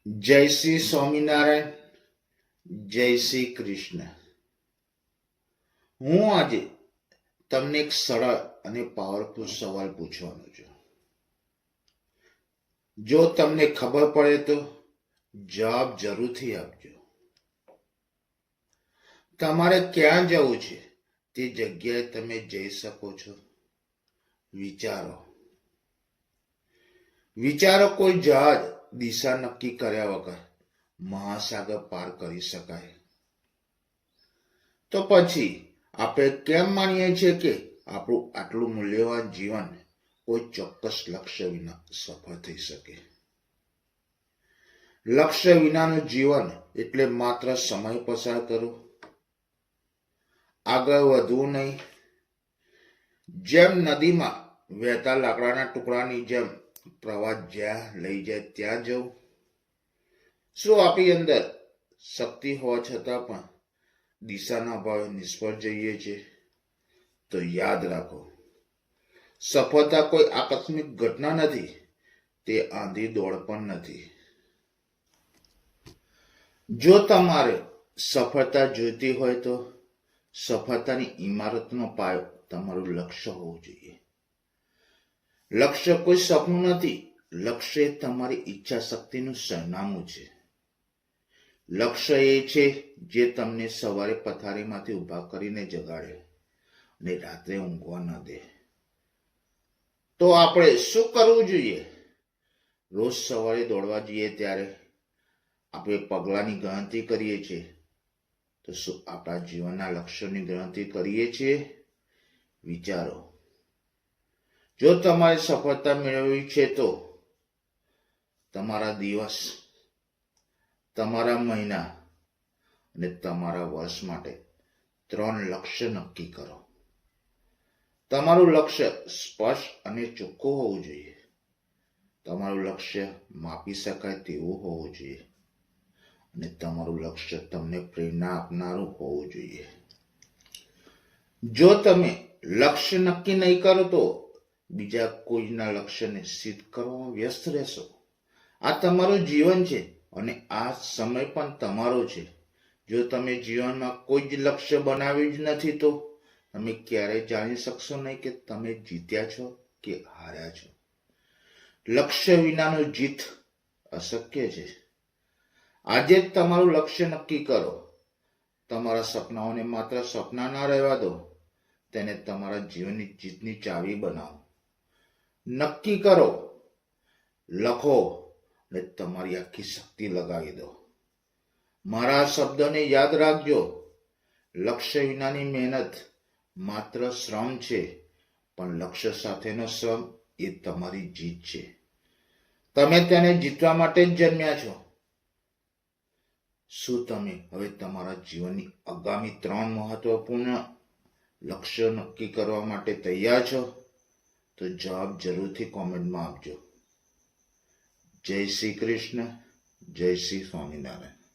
જય શ્રી સ્વામિનારાયણ. જય શ્રી કૃષ્ણ. હું આજે તમને એક સરળ અને પાવરફુલ સવાલ પૂછવાનો છું. જો તમને ખબર પડે તો જવાબ જરૂરથી આપજો. તમારે ક્યાં જવું છે તે જગ્યાએ તમે જઈ શકો છો. વિચારો કોઈ જહાજ દિશા નક્કી કર્યા વગર મહાસાગર પાર કરી શકાય. તો પછી આપણે કેમ માનીએ છીએ કે આપણું આટલું મૂલ્યવાન જીવન કોઈ ચોક્કસ લક્ષ્ય વિના સફળ થઈ શકે? લક્ષ્ય વિનાનું જીવન એટલે માત્ર સમય પસાર કરવો, આગળ વધવું નહીં. જેમ નદીમાં વહેતા લાકડાના ટુકડાની જેમ પ્રવાહ જ્યાં લઈ જાય ત્યાં જવું. શું આપણી અંદર શક્તિ હોવા છતાં પણ દિશાના અભાવે નિષ્ફળ જઈએ છીએ? તો યાદ રાખો, સફળતા કોઈ આકસ્મિક ઘટના નથી, તે આંધી દોડ પણ નથી. જો તમારે સફળતા જોઈતી હોય તો સફળતાની ઇમારતનો પાયો તમારું લક્ષ્ય હોવું જોઈએ. લક્ષ્ય કોઈ સપનું નથી, લક્ષ્ય એ તમારી ઈચ્છા શક્તિનું સરનામું છે. લક્ષ્ય એ છે જે તમને સવારે પથારીમાંથી ઊભા કરીને જગાડે અને રાત્રે ઊંઘવા ન દે. તો આપણે શું કરવું જોઈએ? રોજ સવારે દોડવા જઈએ ત્યારે આપણે પગલાંની ગણતરી કરીએ છીએ, તો શું આપણા જીવનના લક્ષ્યોની ગણતરી કરીએ છીએ? વિચારો. જો તમારે સફળતા મેળવવી છે તો તમારા દિવસ, તમારા મહિના અને તમારા વર્ષ માટે 3 લક્ષ્ય નક્કી કરો. તમારું લક્ષ્ય સ્પષ્ટ અને ચોખ્ખું હોવું જોઈએ. તમારું લક્ષ્ય માપી શકાય તેવું હોવું જોઈએ અને તમારું લક્ષ્ય તમને પ્રેરણા આપનારું હોવું જોઈએ. જો તમે લક્ષ્ય નક્કી નહીં કરો તો બીજા કોઈના લક્ષ્યને સિદ્ધ કરવામાં વ્યસ્ત રહેશો. આ તમારું જીવન છે અને આ સમય પણ તમારો છે. જો તમે જીવનમાં કોઈ જ લક્ષ્ય બનાવ્યું જ નથી તો તમે ક્યારેય જાણી શકશો નહીં કે તમે જીત્યા છો કે હાર્યા છો. લક્ષ્ય વિનાનું જીત અશક્ય છે. આજે જ તમારું લક્ષ્ય નક્કી કરો. તમારા સપનાઓને માત્ર સપના ના રહેવા દો, તેને તમારા જીવનની જીતની ચાવી બનાવો. નક્કી કરો, લખો અને તમારી આખી શક્તિ લગાવી દો. મારા શબ્દોને યાદ રાખજો. લક્ષ્ય વિનાની મહેનત માત્ર શ્રમ છે, પણ લક્ષ્ય સાથેનો શ્રમ એ તમારી જીત છે. તમે તેને જીતવા માટે જ જન્મ્યા છો. શું તમે હવે તમારા જીવનની આગામી 3 મહત્વપૂર્ણ લક્ષ્યો નક્કી કરવા માટે તૈયાર છો? તો જવાબ જરૂરથી કોમેન્ટમાં આપજો. જય શ્રી કૃષ્ણ. જય શ્રી સ્વામિનારાયણ.